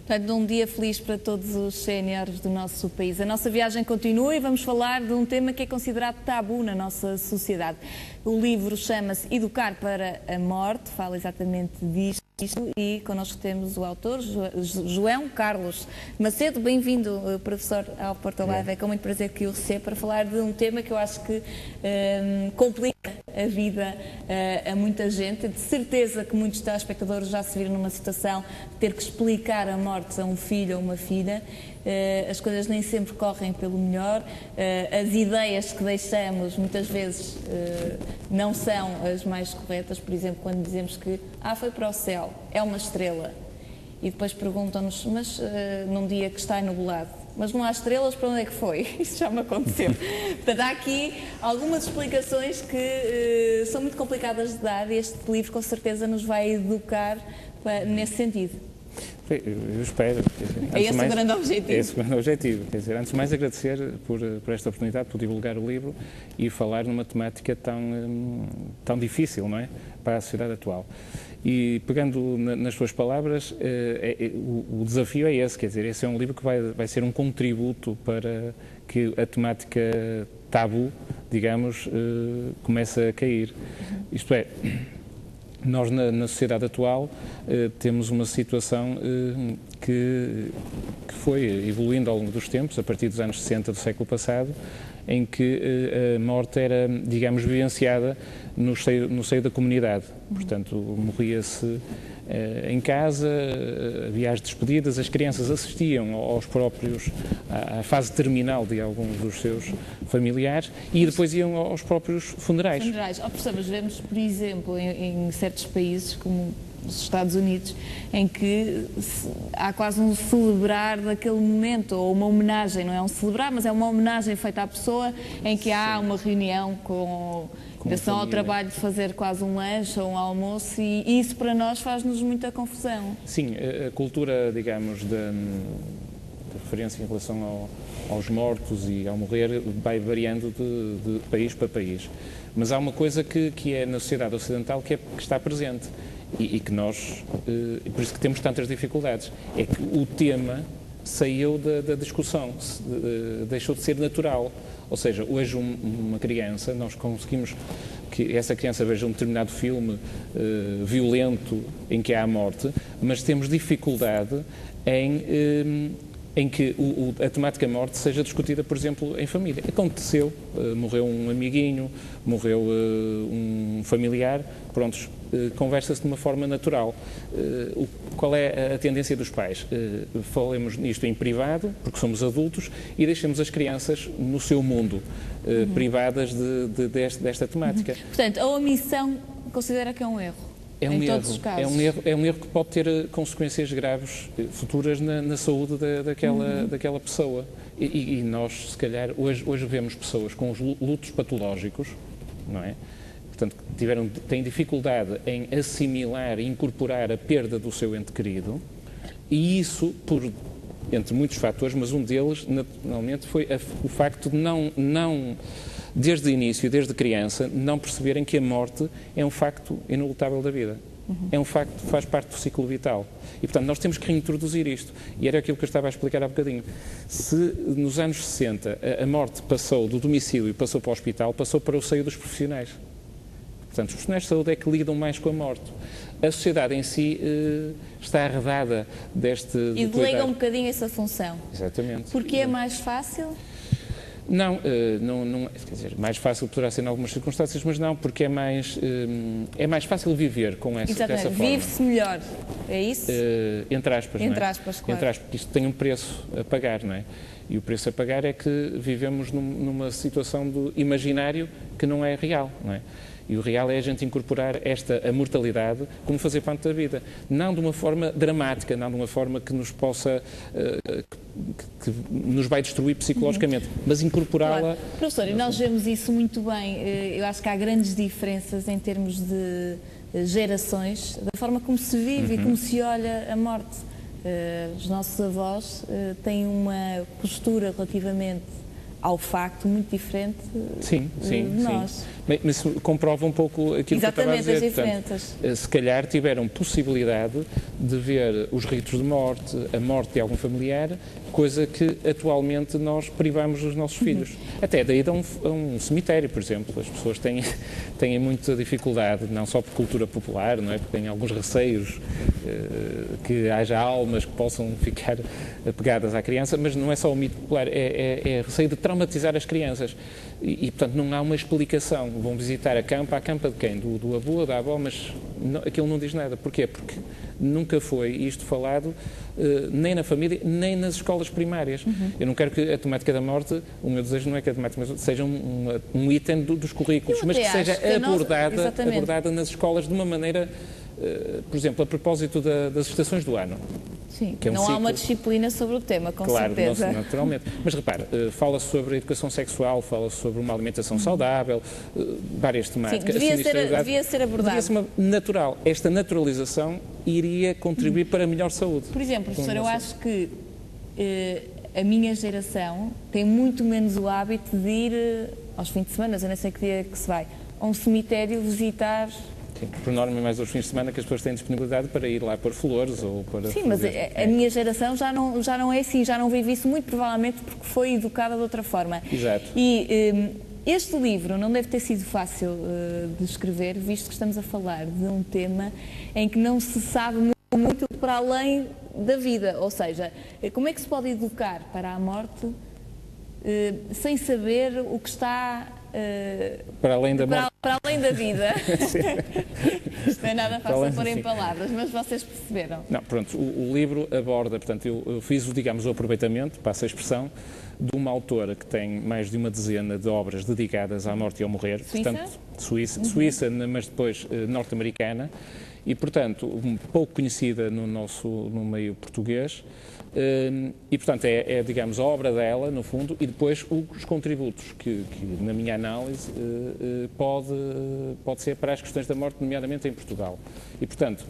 Portanto, um dia feliz para todos os séniores do nosso país. A nossa viagem continua e vamos falar de um tema que é considerado tabu na nossa sociedade. O livro chama-se Educar para a Morte, fala exatamente disto e connosco temos o autor, João Carlos Macedo. Bem-vindo, professor, ao Porto Live. É com muito prazer que o recebo para falar de um tema que eu acho que complica a vida a muita gente. De certeza que muitos telespectadores já se viram numa situação de ter que explicar a morte a um filho ou uma filha. As coisas nem sempre correm pelo melhor, as ideias que deixamos muitas vezes não são as mais corretas. Por exemplo, quando dizemos que foi para o céu, é uma estrela, e depois perguntam-nos, mas num dia que está nublado, mas não há estrelas, para onde é que foi? Isso já me aconteceu. Portanto, há aqui algumas explicações que são muito complicadas de dar, e este livro com certeza nos vai educar nesse sentido. Eu espero. É esse o grande objetivo. É esse o grande objetivo. Quer dizer, antes de mais agradecer por esta oportunidade, por divulgar o livro e falar numa temática tão difícil, não é? Para a sociedade atual. E pegando nas suas palavras, o desafio é esse, quer dizer, esse é um livro que vai ser um contributo para que a temática tabu, digamos, comece a cair. Isto é, nós na sociedade atual temos uma situação que foi evoluindo ao longo dos tempos, a partir dos anos 60 do século passado, em que a morte era, digamos, vivenciada no seio da comunidade. Portanto, morria-se em casa, havia as despedidas, as crianças assistiam à fase terminal de alguns dos seus familiares e depois iam aos próprios funerais. Mas vemos, por exemplo, em certos países, como os Estados Unidos, em que há quase um celebrar daquele momento, ou uma homenagem, não é um celebrar, mas é uma homenagem feita à pessoa, em que há uma reunião com atenção ao trabalho de fazer quase um lanche ou um almoço, e isso para nós faz-nos muita confusão. Sim, a cultura, digamos, da referência em relação aos mortos e ao morrer vai variando de país para país. Mas há uma coisa que é na sociedade ocidental que está presente e que nós, por isso que temos tantas dificuldades, é que o tema saiu da discussão, deixou de ser natural. Ou seja, hoje uma criança, nós conseguimos que essa criança veja um determinado filme violento em que há a morte, mas temos dificuldade em que a temática morte seja discutida, por exemplo, em família. Aconteceu, morreu um amiguinho, morreu um familiar, prontos, conversa-se de uma forma natural. Qual é a tendência dos pais? Falemos nisto em privado, porque somos adultos, e deixemos as crianças no seu mundo, privadas desta temática. Portanto, a omissão considera que é um erro? É um erro, é um erro que pode ter consequências graves futuras na saúde daquela pessoa. E nós, se calhar, hoje vemos pessoas com os lutos patológicos, não é? Portanto, têm dificuldade em assimilar e incorporar a perda do seu ente querido, e isso, entre muitos fatores, mas um deles, naturalmente, foi o facto de não desde o início, desde criança, não perceberem que a morte é um facto inelutável da vida. É um facto que faz parte do ciclo vital. E, portanto, nós temos que reintroduzir isto. E era aquilo que eu estava a explicar há bocadinho. Se nos anos 60 a morte passou do domicílio e passou para o hospital, passou para o seio dos profissionais. Portanto, os profissionais de saúde é que lidam mais com a morte. A sociedade em si está arredada deste... E delega um bocadinho essa função. Exatamente. Porque é mais fácil? Não, quer dizer, mais fácil poderá ser em algumas circunstâncias, mas não, porque é mais fácil viver com dessa forma. Vive-se melhor, é isso? Entre aspas, não é? Entre aspas, claro. Entre aspas, porque isto tem um preço a pagar, não é? E o preço a pagar é que vivemos numa situação do imaginário que não é real, não é? E o real é a gente incorporar a mortalidade como fazer parte da vida. Não de uma forma dramática, não de uma forma que nos possa, que nos vai destruir psicologicamente, mas incorporá-la... Claro. Professor, e nós vemos isso muito bem. Eu acho que há grandes diferenças em termos de gerações, da forma como se vive e como se olha a morte. Os nossos avós têm uma postura relativamente ao facto muito diferente de nós. Sim. Mas comprova um pouco aquilo que eu estava a dizer. Exatamente, as diferenças. Portanto, se calhar tiveram possibilidade de ver os ritos de morte, a morte de algum familiar, coisa que atualmente nós privamos dos nossos filhos. Até daí a um cemitério, por exemplo. As pessoas têm muita dificuldade, não só por cultura popular, não é? Porque têm alguns receios que haja almas que possam ficar apegadas à criança, mas não é só o mito popular, é receio de traumatizar as crianças. E, portanto, não há uma explicação. Vão visitar a campa de quem? Do avô ou da avó, mas aquilo não diz nada. Porquê? Porque nunca foi isto falado nem na família, nem nas escolas primárias. Eu não quero que a temática da morte, o meu desejo não é que a temática da morte seja um item dos currículos, mas que seja abordada nas escolas de uma maneira, por exemplo, a propósito das estações do ano. Sim, que é não há uma disciplina sobre o tema, com certeza. Claro, naturalmente. Mas repara, fala-se sobre a educação sexual, fala-se sobre uma alimentação saudável, várias temáticas. Sim, devia ser abordado. Devia ser natural. Esta naturalização iria contribuir para a melhor saúde. Por exemplo, professor, eu acho que a minha geração tem muito menos o hábito de ir aos fins de semana, eu não sei que dia que se vai, a um cemitério visitar... Sim, por norma, mais aos fins de semana que as pessoas têm disponibilidade para ir lá pôr flores ou para... Sim, mas a minha geração já não é assim, já não vive isso muito provavelmente porque foi educada de outra forma. Exato. E este livro não deve ter sido fácil de escrever, visto que estamos a falar de um tema em que não se sabe muito para além da vida, ou seja, como é que se pode educar para a morte sem saber o que está... para além da morte. Para além da vida. Isto não é nada fácil pôr em palavras, mas vocês perceberam. Não, pronto, o livro aborda, portanto, eu fiz, digamos, o aproveitamento, passa a expressão, de uma autora que tem mais de uma dezena de obras dedicadas à morte e ao morrer. Suíça? Portanto, Suíça, mas depois norte-americana, e, portanto, pouco conhecida no meio português. E, portanto, digamos, a obra dela, no fundo, e depois os contributos que na minha análise, pode ser para as questões da morte, nomeadamente em Portugal. E, portanto,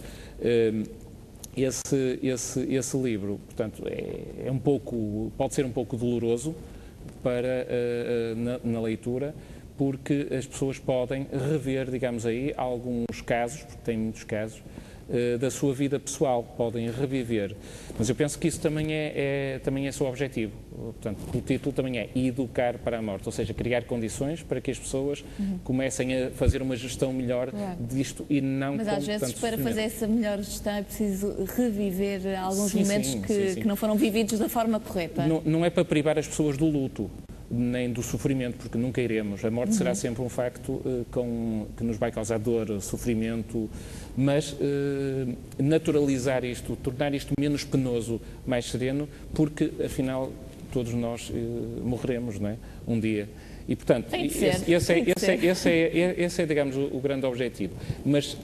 esse livro, portanto, pode ser um pouco doloroso na leitura, porque as pessoas podem rever, digamos aí, alguns casos, porque tem muitos casos, da sua vida pessoal, podem reviver. Mas eu penso que isso também é seu objetivo. Portanto, o título também é Educar para a Morte, ou seja, criar condições para que as pessoas comecem a fazer uma gestão melhor disto e não... Mas às vezes para fazer essa melhor gestão é preciso reviver alguns momentos que não foram vividos da forma correta. Não é para privar as pessoas do luto, nem do sofrimento, porque nunca iremos. A morte será sempre um facto que nos vai causar dor, sofrimento, mas naturalizar isto, tornar isto menos penoso, mais sereno, porque afinal todos nós morreremos, não é? Um dia. E, portanto, esse é, digamos, o grande objetivo. Mas,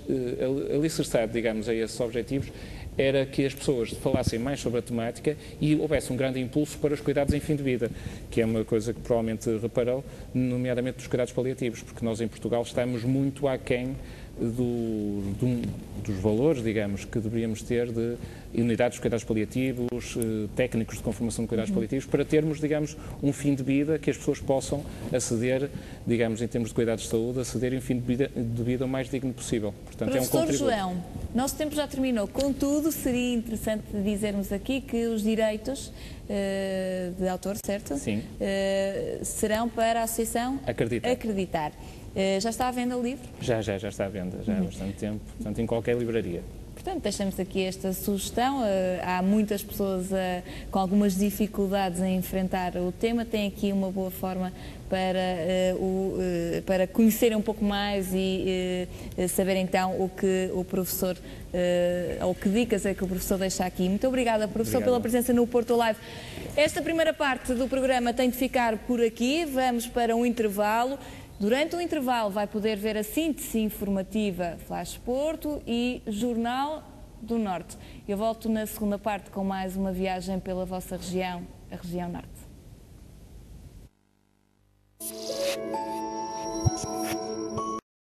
alicerçado, digamos, a esses objetivos, era que as pessoas falassem mais sobre a temática e houvesse um grande impulso para os cuidados em fim de vida, que é uma coisa que provavelmente reparou, nomeadamente dos cuidados paliativos, porque nós em Portugal estamos muito aquém dos valores, digamos, que deveríamos ter de unidades de cuidados paliativos, técnicos de conformação de cuidados paliativos, para termos, digamos, um fim de vida que as pessoas possam aceder, digamos, em termos de cuidados de saúde, aceder em um fim de vida o mais digno possível. Portanto, Professor João, nosso tempo já terminou. Contudo, seria interessante dizermos aqui que os direitos de autor, certo? Sim. Serão para a Associação Acreditar. Já está à venda o livro? Já está à venda, já há bastante tempo, portanto, em qualquer livraria. Portanto, deixamos aqui esta sugestão. Há muitas pessoas com algumas dificuldades em enfrentar o tema. Tem aqui uma boa forma para conhecerem um pouco mais e saber então o que o professor, ou que dicas é que o professor deixa aqui. Muito obrigada, professor, pela presença no Porto Live. Esta primeira parte do programa tem de ficar por aqui. Vamos para um intervalo. Durante o intervalo vai poder ver a síntese informativa Flash Porto e Jornal do Norte. Eu volto na segunda parte com mais uma viagem pela vossa região, a região Norte.